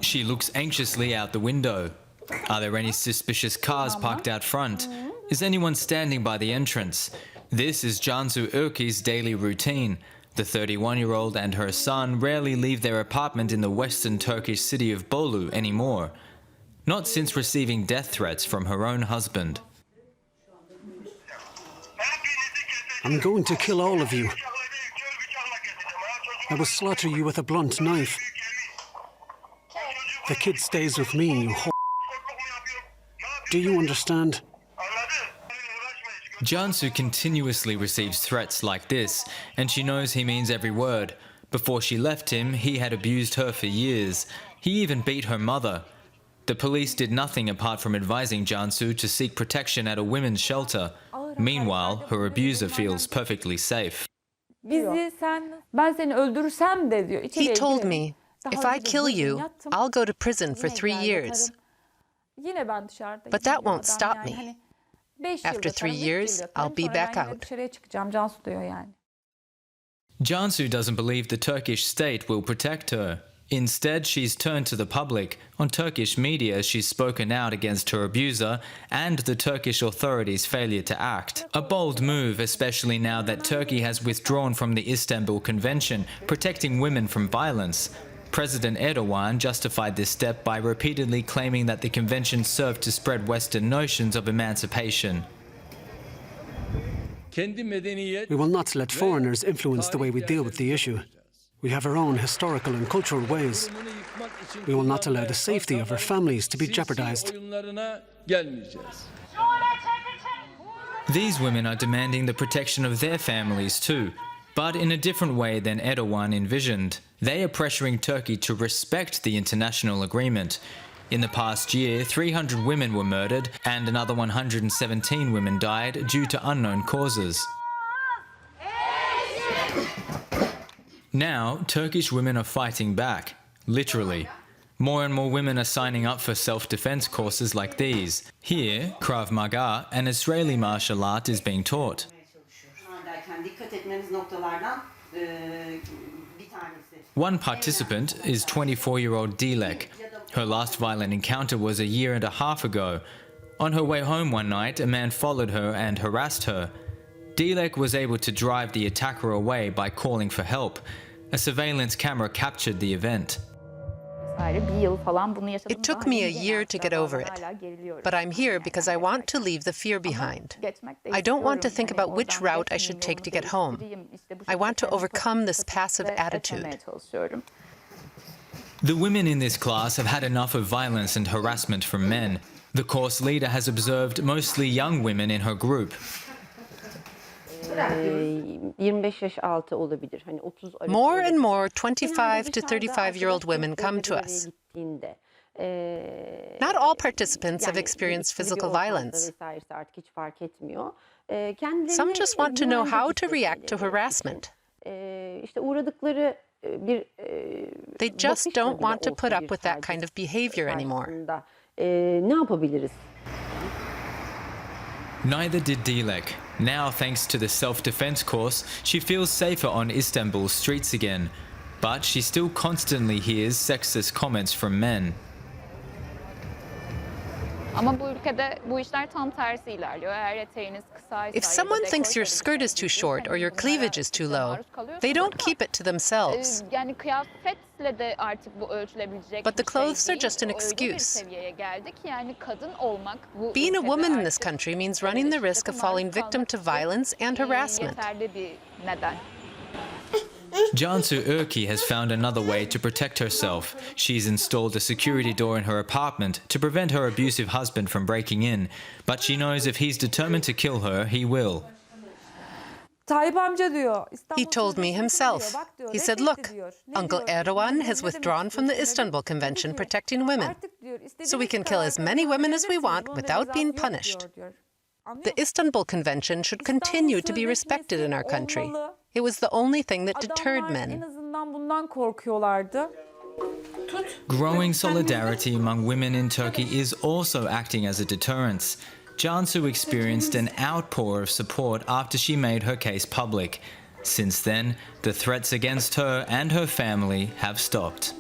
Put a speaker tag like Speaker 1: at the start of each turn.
Speaker 1: She looks anxiously out the window. Are there any suspicious cars parked out front? Is anyone standing by the entrance? This is Cansu Erki's daily routine. The 31-year-old and her son rarely leave their apartment in the western Turkish city of Bolu anymore. Not since receiving death threats from her own husband.
Speaker 2: I'm going to kill all of you. I will slaughter you with a blunt knife. The kid stays with me, you whore. Do you understand?
Speaker 1: Cansu continuously receives threats like this, and she knows he means every word. Before she left him, he had abused her for years. He even beat her mother. The police did nothing apart from advising Cansu to seek protection at a women's shelter. Meanwhile, her abuser feels perfectly safe.
Speaker 3: He
Speaker 4: told me, if I kill you, I'll go to prison for 3 years. But that won't stop me. After 3 years, I'll be back out.
Speaker 1: Cansu doesn't believe the Turkish state will protect her. Instead, she's turned to the public. On Turkish media, she's spoken out against her abuser and the Turkish authorities' failure to act. A bold move, especially now that Turkey has withdrawn from the Istanbul Convention, protecting women from violence. President Erdogan justified this step by repeatedly claiming that the convention served to spread Western notions of emancipation.
Speaker 2: We will not let foreigners influence the way we deal with the issue. We have our own historical and cultural ways. We will not allow the safety of our families to be jeopardized.
Speaker 1: These women are demanding the protection of their families too, but in a different way than Erdogan envisioned. They are pressuring Turkey to respect the international agreement. In the past year, 300 women were murdered and another 117 women died due to unknown causes. Now, Turkish women are fighting back, literally. More and more women are signing up for self-defense courses like these. Here, Krav Maga, an Israeli martial art, is being taught. One participant is 24-year-old Dilek. Her last violent encounter was a year and a half ago. On her way home one night, a man followed her and harassed her. Dilek was able to drive the attacker away by calling for help. A surveillance camera captured the event.
Speaker 4: It took me a year to get over it, but I'm here because I want to leave the fear behind. I don't want to think about which route I should take to get home. I want to overcome this passive attitude.
Speaker 1: The women in this class have had enough of violence and harassment from men. The course leader has observed mostly young women in her group.
Speaker 4: More and more 25 to 35-year-old women come to us. Not all participants have experienced physical violence. Some just want to know how to react to harassment. They just don't want to put up with that kind of behavior anymore.
Speaker 1: Neither did Dilek. Now, thanks to the self-defense course, she feels safer on Istanbul's streets again. But she still constantly hears sexist comments from men.
Speaker 4: If someone thinks your skirt is too short or your cleavage is too low, they don't keep it to themselves. But the clothes are just an excuse. Being a woman in this country means running the risk of falling victim to violence and harassment.
Speaker 1: Cansu Erki has found another way to protect herself. She's installed a security door in her apartment to prevent her abusive husband from breaking in. But she knows if he's determined to kill her, he will.
Speaker 4: He told me himself. He said, look, Uncle Erdogan has withdrawn from the Istanbul Convention protecting women, so we can kill as many women as we want without being punished. The Istanbul Convention should continue to be respected in our country. It was the only thing that deterred men.
Speaker 1: Growing solidarity among women in Turkey is also acting as a deterrence. Cansu experienced an outpour of support after she made her case public. Since then, the threats against her and her family have stopped.